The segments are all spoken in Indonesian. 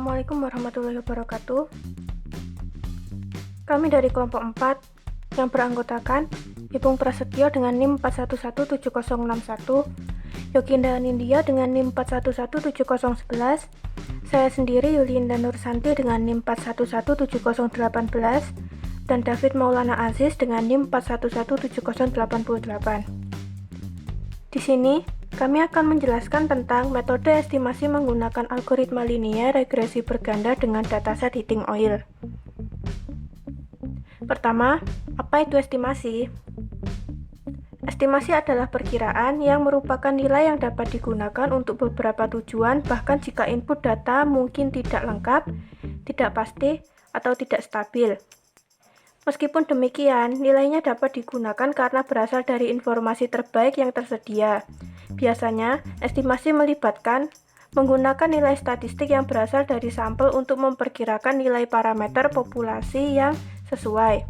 Assalamualaikum warahmatullahi wabarakatuh. Kami dari kelompok 4 yang beranggotakan Ipung Prasetyo dengan NIM 4117061, Yoginda Anindya dengan NIM 4117011, saya sendiri Yulinda Nursanti dengan NIM 4117018, dan David Maulana Aziz dengan NIM 4117088. Di sini, kami akan menjelaskan tentang metode estimasi menggunakan algoritma linear regresi berganda dengan dataset heating oil. Pertama, apa itu estimasi? Estimasi adalah perkiraan yang merupakan nilai yang dapat digunakan untuk beberapa tujuan, bahkan jika input data mungkin tidak lengkap, tidak pasti, atau tidak stabil. Meskipun demikian, nilainya dapat digunakan karena berasal dari informasi terbaik yang tersedia. Biasanya, estimasi melibatkan menggunakan nilai statistik yang berasal dari sampel untuk memperkirakan nilai parameter populasi yang sesuai.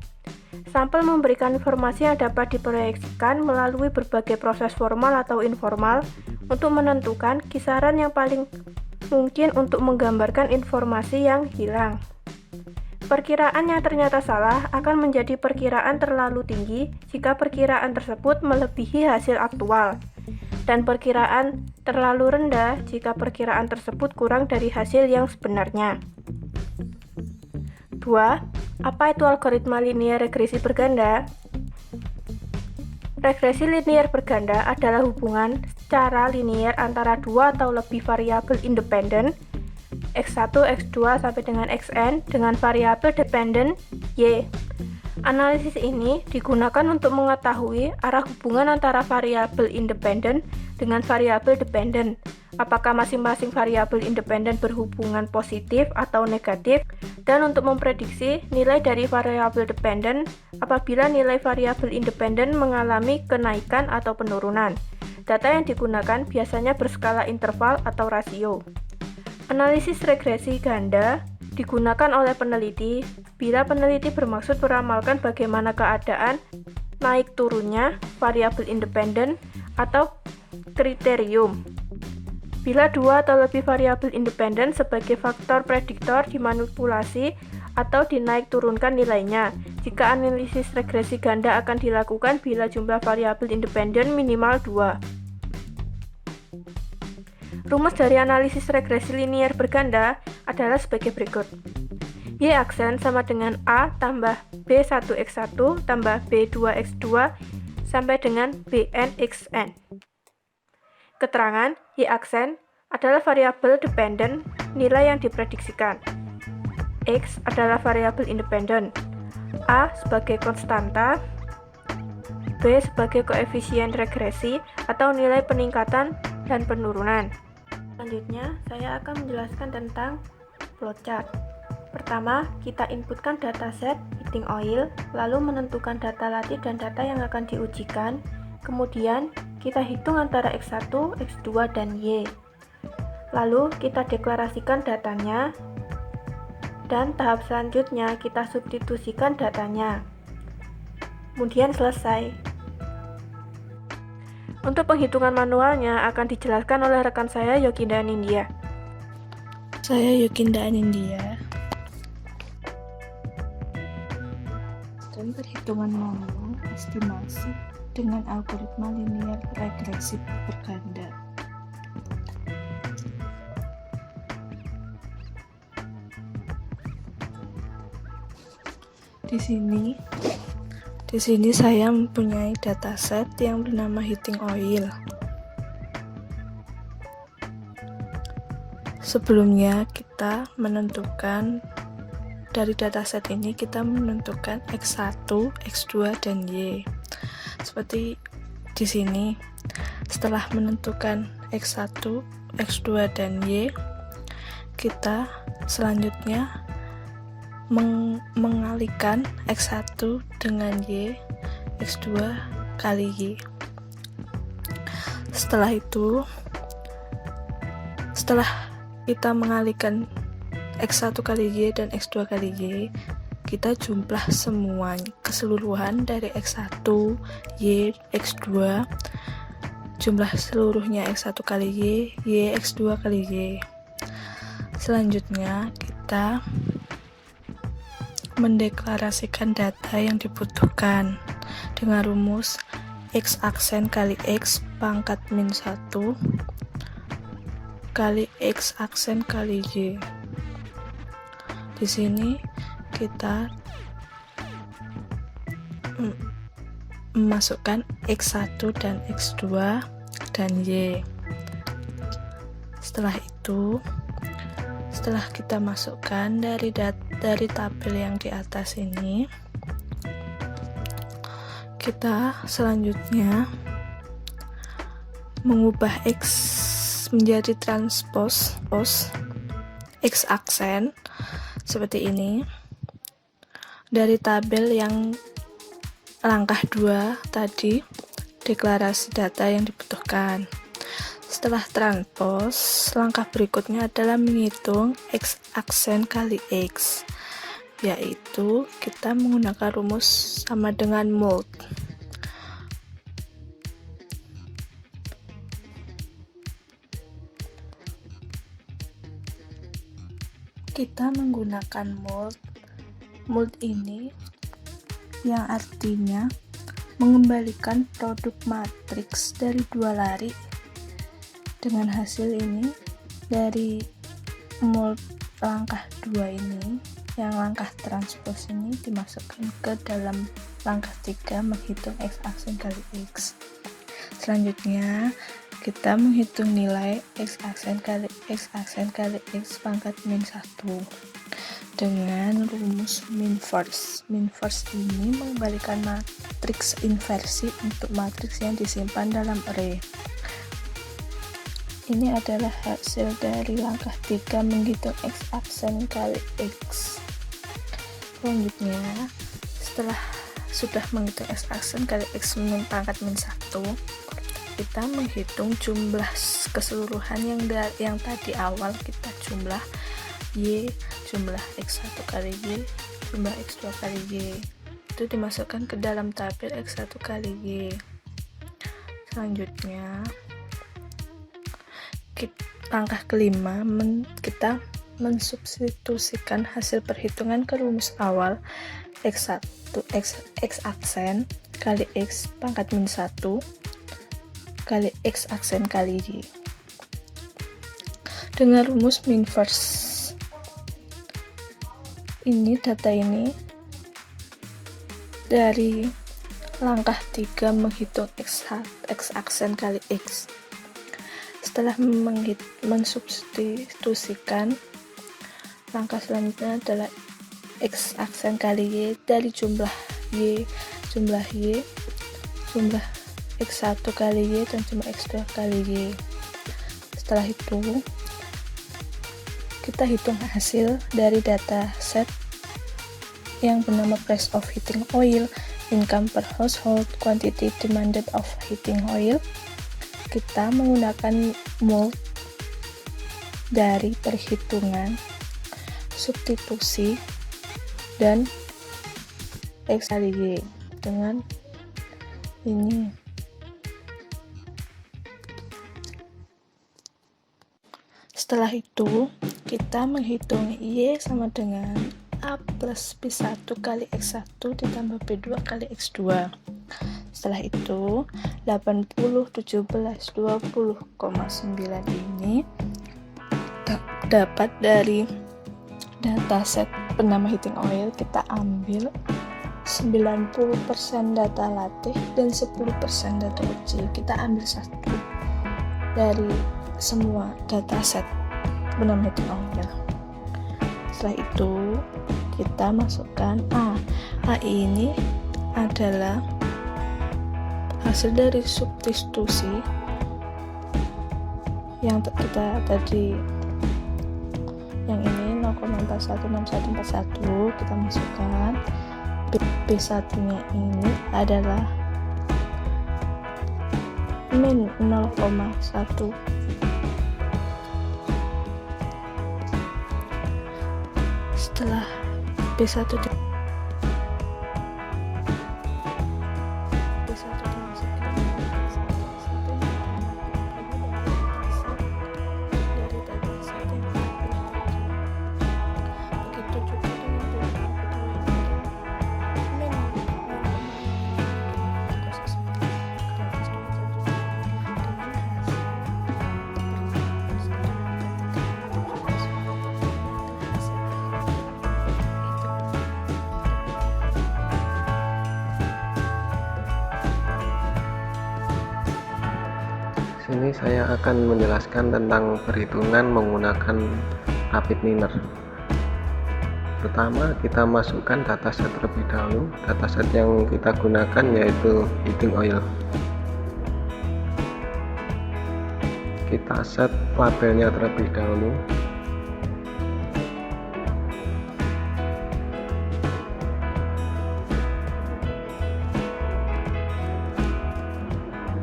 Sampel memberikan informasi yang dapat diproyeksikan melalui berbagai proses formal atau informal untuk menentukan kisaran yang paling mungkin untuk menggambarkan informasi yang hilang. Perkiraan yang ternyata salah akan menjadi perkiraan terlalu tinggi jika perkiraan tersebut melebihi hasil aktual, dan perkiraan terlalu rendah jika perkiraan tersebut kurang dari hasil yang sebenarnya. 2. Apa itu algoritma linear regresi berganda? Regresi linear berganda adalah hubungan secara linear antara dua atau lebih variabel independen X1, X2 sampai dengan Xn dengan variabel dependen Y. Analisis ini digunakan untuk mengetahui arah hubungan antara variabel independen dengan variabel dependen. Apakah masing-masing variabel independen berhubungan positif atau negatif, dan untuk memprediksi nilai dari variabel dependen apabila nilai variabel independen mengalami kenaikan atau penurunan. Data yang digunakan biasanya berskala interval atau rasio. Analisis regresi ganda digunakan oleh peneliti bila peneliti bermaksud meramalkan bagaimana keadaan naik turunnya variabel independen atau kriterium. Bila dua atau lebih variabel independen sebagai faktor prediktor dimanipulasi atau dinaik turunkan nilainya. Jika analisis regresi ganda akan dilakukan bila jumlah variabel independen minimal 2. Rumus dari analisis regresi linear berganda adalah sebagai berikut. Y aksen sama dengan A tambah B1x1 tambah B2x2 sampai dengan Bn(xn). Keterangan Y aksen adalah variabel dependen nilai yang diprediksikan. X adalah variabel independen. A sebagai konstanta, B sebagai koefisien regresi atau nilai peningkatan dan penurunan. Selanjutnya, saya akan menjelaskan tentang flowchart. Pertama, kita inputkan dataset heating oil, lalu menentukan data latih dan data yang akan diujikan. Kemudian, kita hitung antara X1, X2, dan Y. Lalu, kita deklarasikan datanya, dan tahap selanjutnya kita substitusikan datanya. Kemudian selesai. Untuk penghitungan manualnya akan dijelaskan oleh rekan saya Yoginda Anindya. Saya Yoginda Anindya. Dan perhitungan manual estimasi dengan algoritma linear regresi berganda. Di sini saya mempunyai dataset yang bernama heating oil. Sebelumnya kita menentukan dari dataset ini kita menentukan X1, X2, dan Y. Seperti di sini, setelah menentukan X1, X2, dan Y, kita selanjutnya mengalihkan X1 dengan Y, X2 kali Y. Setelah kita mengalihkan X1 kali Y dan X2 kali Y, kita jumlah semua keseluruhan dari X1, Y, X2, jumlah seluruhnya X1 kali Y, X2 kali Y. Selanjutnya kita mendeklarasikan data yang dibutuhkan dengan rumus X aksen kali X pangkat min 1 kali X aksen kali Y. Di sini kita memasukkan X1 dan X2 dan Y. Setelah itu, setelah kita masukkan dari tabel yang di atas ini, kita selanjutnya mengubah X menjadi transpos X aksen seperti ini dari tabel yang langkah 2 tadi, deklarasi data yang dibutuhkan. Setelah transpos, langkah berikutnya adalah menghitung X aksen kali X, yaitu kita menggunakan rumus sama dengan mod. Kita menggunakan mod ini yang artinya mengembalikan produk matriks dari dua lari. Dengan hasil ini, dari mod langkah 2 ini, yang langkah transpos ini dimasukkan ke dalam langkah 3 menghitung X aksen kali X. Selanjutnya kita menghitung nilai X aksen kali X pangkat min 1 dengan rumus min first. Min first ini mengembalikan matriks inversi untuk matriks yang disimpan dalam array. Ini adalah hasil dari langkah 3 menghitung X aksen kali X. Selanjutnya, setelah sudah menghitung X aksen kali X min pangkat min 1, kita menghitung jumlah keseluruhan yang tadi awal kita jumlah Y, jumlah X1 kali Y, jumlah X2 kali Y. Itu dimasukkan ke dalam tabel X1 kali Y. Selanjutnya, langkah kelima, kita mensubstitusikan hasil perhitungan ke rumus awal X1 X aksen kali X pangkat min 1 kali X aksen kali Y dengan rumus min first. Ini data ini dari langkah 3 menghitung X aksen kali X. Setelah mensubstitusikan, langkah selanjutnya adalah X aksen kali Y dari jumlah Y, jumlah X1 kali Y dan jumlah X2 kali Y. Setelah itu, kita hitung hasil dari data set yang bernama price of heating oil, income per household, quantity demanded of heating oil. Kita menggunakan mod dari perhitungan, substitusi, dan X kali Y dengan ini. Setelah itu, kita menghitung Y sama dengan A plus B1 kali X1 ditambah B2 kali X2. Setelah itu, 80, 17, 20,9 ini dapat dari dataset bernama heating oil. Kita ambil 90% data latih dan 10% data uji. Kita ambil satu dari semua dataset bernama heating oil. Setelah itu kita masukkan A. A ini adalah hasil dari substitusi yang kita tadi, yang ini 0,416141 kita masukkan. B1 nya ini adalah min 0,1. Setelah B1 dimasukkan dari data set yang ini saya akan menjelaskan tentang perhitungan menggunakan Rapid Miner. Pertama, kita masukkan dataset terlebih dahulu. Dataset yang kita gunakan yaitu heating oil. Kita set labelnya terlebih dahulu.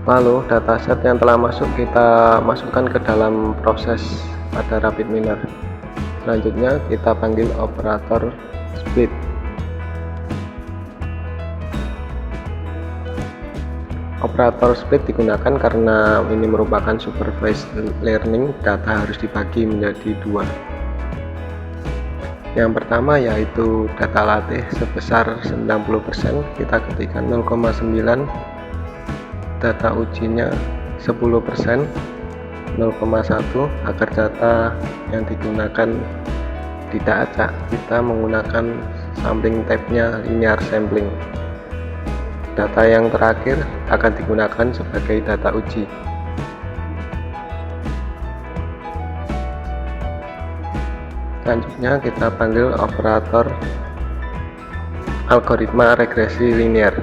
Lalu dataset yang telah masuk kita masukkan ke dalam proses pada Rapid Miner. Selanjutnya kita panggil operator split. Operator split digunakan karena ini merupakan supervised learning, data harus dibagi menjadi dua. Yang pertama yaitu data latih sebesar 90%, kita ketikkan 0,9, data ujinya 10%, 0,1 agar data yang digunakan tidak acak. Kita menggunakan sampling type-nya linear sampling. Data yang terakhir akan digunakan sebagai data uji. Selanjutnya kita panggil operator algoritma regresi linear.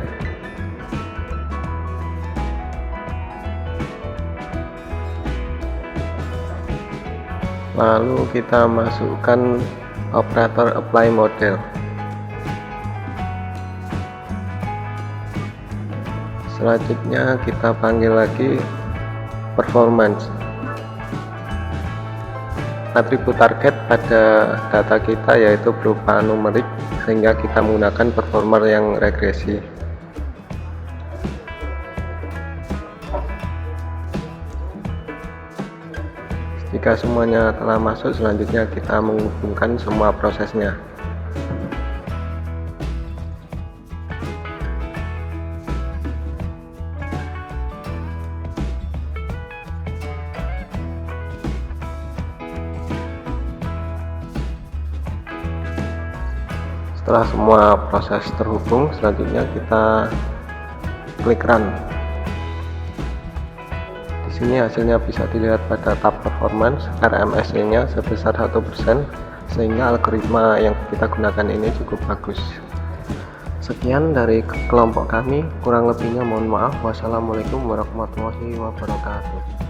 Lalu kita masukkan operator apply model. Selanjutnya kita panggil lagi performance. Atribut target pada data kita yaitu berupa numerik, sehingga kita menggunakan performer yang regresi. Jika semuanya telah masuk, selanjutnya kita menghubungkan semua prosesnya. Setelah semua proses terhubung, selanjutnya kita klik run. Di sini hasilnya bisa dilihat pada tab performance. RMSE-nya sebesar 1%, sehingga algoritma yang kita gunakan ini cukup bagus. Sekian dari kelompok kami, kurang lebihnya mohon maaf. Wassalamualaikum warahmatullahi wabarakatuh.